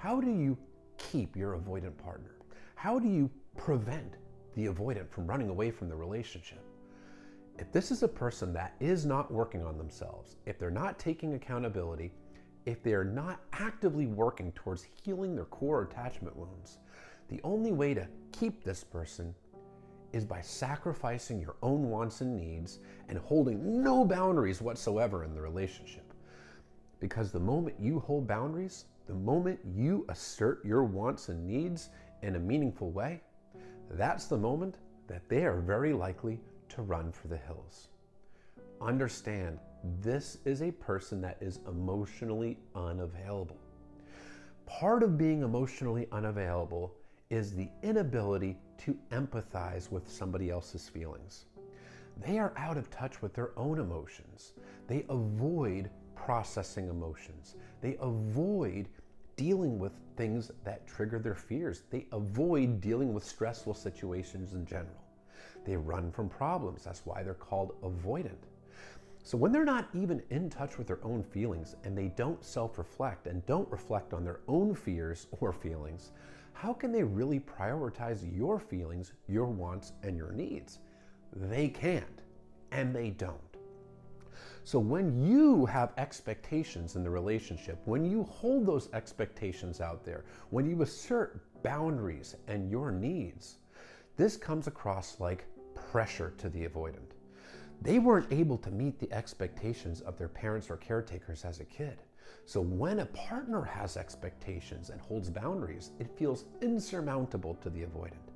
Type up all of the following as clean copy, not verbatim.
How do you keep your avoidant partner? How do you prevent the avoidant from running away from the relationship? If this is a person that is not working on themselves, if they're not taking accountability, if they're not actively working towards healing their core attachment wounds, the only way to keep this person is by sacrificing your own wants and needs and holding no boundaries whatsoever in the relationship. Because the moment you hold boundaries, the moment you assert your wants and needs in a meaningful way, that's the moment that they are very likely to run for the hills. Understand, this is a person that is emotionally unavailable. Part of being emotionally unavailable is the inability to empathize with somebody else's feelings. They are out of touch with their own emotions. They avoid processing emotions. They avoid dealing with things that trigger their fears. They avoid dealing with stressful situations in general. They run from problems. That's why they're called avoidant. So when they're not even in touch with their own feelings and they don't self-reflect and don't reflect on their own fears or feelings, how can they really prioritize your feelings, your wants, and your needs? They can't, and they don't. So when you have expectations in the relationship, when you hold those expectations out there, when you assert boundaries and your needs, this comes across like pressure to the avoidant. They weren't able to meet the expectations of their parents or caretakers as a kid. So when a partner has expectations and holds boundaries, it feels insurmountable to the avoidant.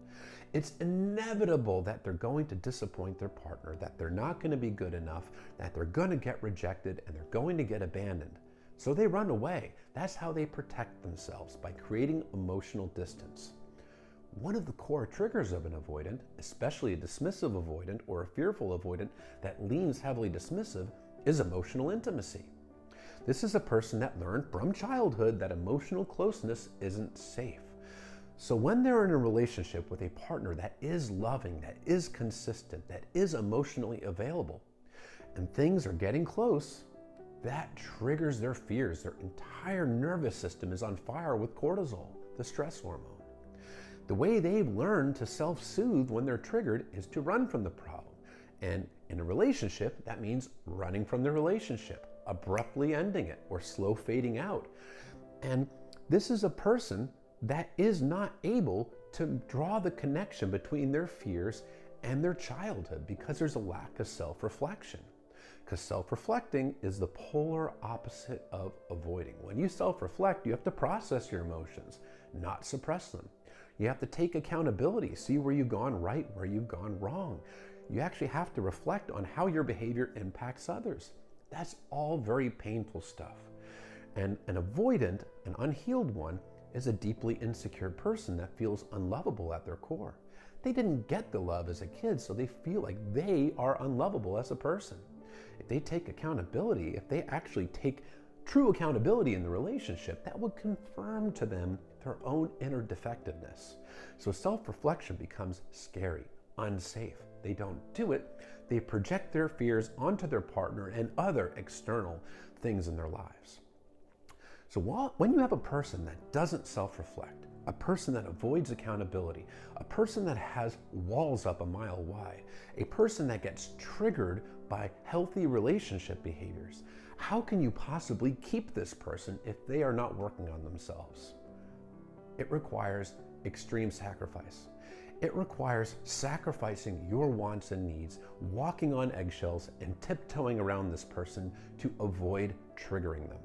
It's inevitable that they're going to disappoint their partner, that they're not going to be good enough, that they're going to get rejected, and they're going to get abandoned. So they run away. That's how they protect themselves, by creating emotional distance. One of the core triggers of an avoidant, especially a dismissive avoidant or a fearful avoidant that leans heavily dismissive, is emotional intimacy. This is a person that learned from childhood that emotional closeness isn't safe. So when they're in a relationship with a partner that is loving, that is consistent, that is emotionally available, and things are getting close, that triggers their fears. Their entire nervous system is on fire with cortisol, the stress hormone. The way they've learned to self-soothe when they're triggered is to run from the problem. And in a relationship, that means running from the relationship, abruptly ending it, or slow fading out. And this is a person that is not able to draw the connection between their fears and their childhood because there's a lack of self-reflection. Because self-reflecting is the polar opposite of avoiding. When you self-reflect, you have to process your emotions, not suppress them. You have to take accountability, see where you've gone right, where you've gone wrong. You actually have to reflect on how your behavior impacts others. That's all very painful stuff. And an avoidant, an unhealed one, is a deeply insecure person that feels unlovable at their core. They didn't get the love as a kid, so they feel like they are unlovable as a person. If they take accountability, if they actually take true accountability in the relationship, that would confirm to them their own inner defectiveness. So self-reflection becomes scary, unsafe. They don't do it. They project their fears onto their partner and other external things in their lives. So when you have a person that doesn't self-reflect, a person that avoids accountability, a person that has walls up a mile wide, a person that gets triggered by healthy relationship behaviors, how can you possibly keep this person if they are not working on themselves? It requires extreme sacrifice. It requires sacrificing your wants and needs, walking on eggshells, and tiptoeing around this person to avoid triggering them.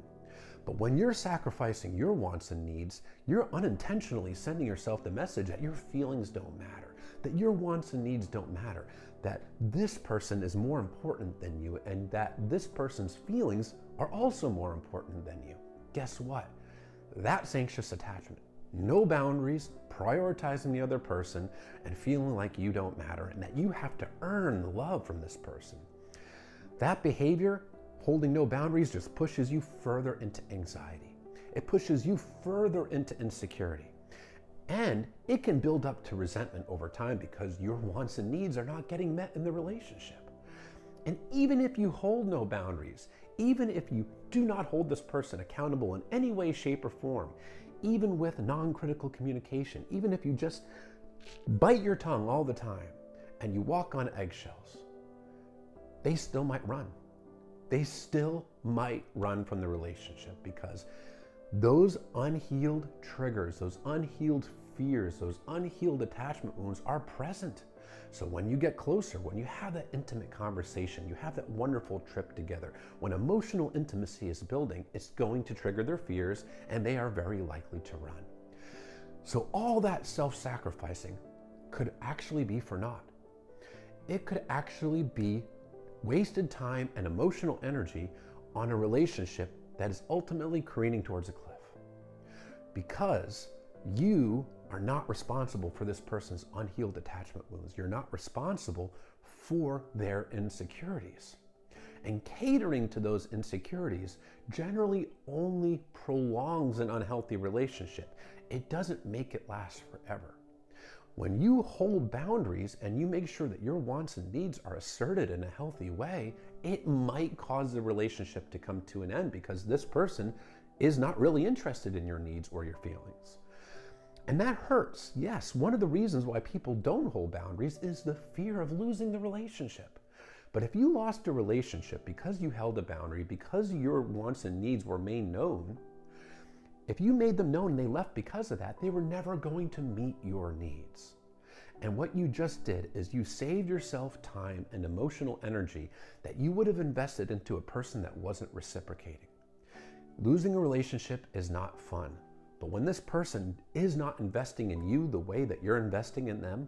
But when you're sacrificing your wants and needs, you're unintentionally sending yourself the message that your feelings don't matter, that your wants and needs don't matter, that this person is more important than you, and that this person's feelings are also more important than you. Guess what? That's anxious attachment. No boundaries, prioritizing the other person, and feeling like you don't matter and that you have to earn the love from this person. That behavior, holding no boundaries, just pushes you further into anxiety. It pushes you further into insecurity. And it can build up to resentment over time because your wants and needs are not getting met in the relationship. And even if you hold no boundaries, even if you do not hold this person accountable in any way, shape, or form, even with non-critical communication, even if you just bite your tongue all the time and you walk on eggshells, they still might run. They still might run from the relationship because those unhealed triggers, those unhealed fears, those unhealed attachment wounds are present. So when you get closer, when you have that intimate conversation, you have that wonderful trip together, when emotional intimacy is building, it's going to trigger their fears and they are very likely to run. So all that self-sacrificing could actually be for naught. It could actually be wasted time and emotional energy on a relationship that is ultimately careening towards a cliff. Because you are not responsible for this person's unhealed attachment wounds. You're not responsible for their insecurities. And catering to those insecurities generally only prolongs an unhealthy relationship. It doesn't make it last forever. When you hold boundaries and you make sure that your wants and needs are asserted in a healthy way, it might cause the relationship to come to an end because this person is not really interested in your needs or your feelings. And that hurts. Yes, one of the reasons why people don't hold boundaries is the fear of losing the relationship. But if you lost a relationship because you held a boundary, because your wants and needs were made known, if you made them known and they left because of that, they were never going to meet your needs. And what you just did is you saved yourself time and emotional energy that you would have invested into a person that wasn't reciprocating. Losing a relationship is not fun. But when this person is not investing in you the way that you're investing in them,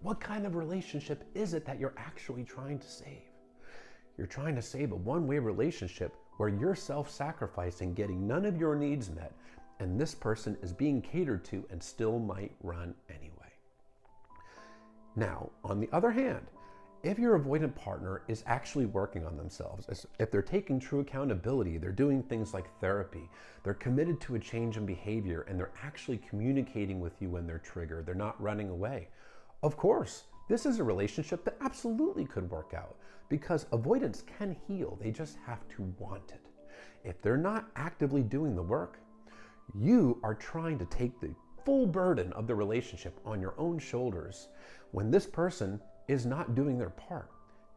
what kind of relationship is it that you're actually trying to save? You're trying to save a one-way relationship where you're self-sacrificing, getting none of your needs met, and this person is being catered to and still might run anyway. Now, on the other hand, if your avoidant partner is actually working on themselves, if they're taking true accountability, they're doing things like therapy, they're committed to a change in behavior, and they're actually communicating with you when they're triggered, they're not running away. Of course, this is a relationship that absolutely could work out because avoidance can heal. They just have to want it. If they're not actively doing the work, you are trying to take the full burden of the relationship on your own shoulders when this person is not doing their part.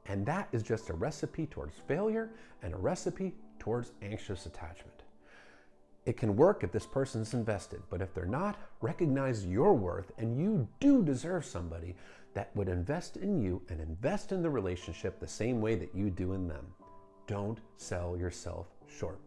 And that is just a recipe towards failure and a recipe towards anxious attachment. It can work if this person's invested, but if they're not, recognize your worth and you do deserve somebody that would invest in you and invest in the relationship the same way that you do in them. Don't sell yourself short.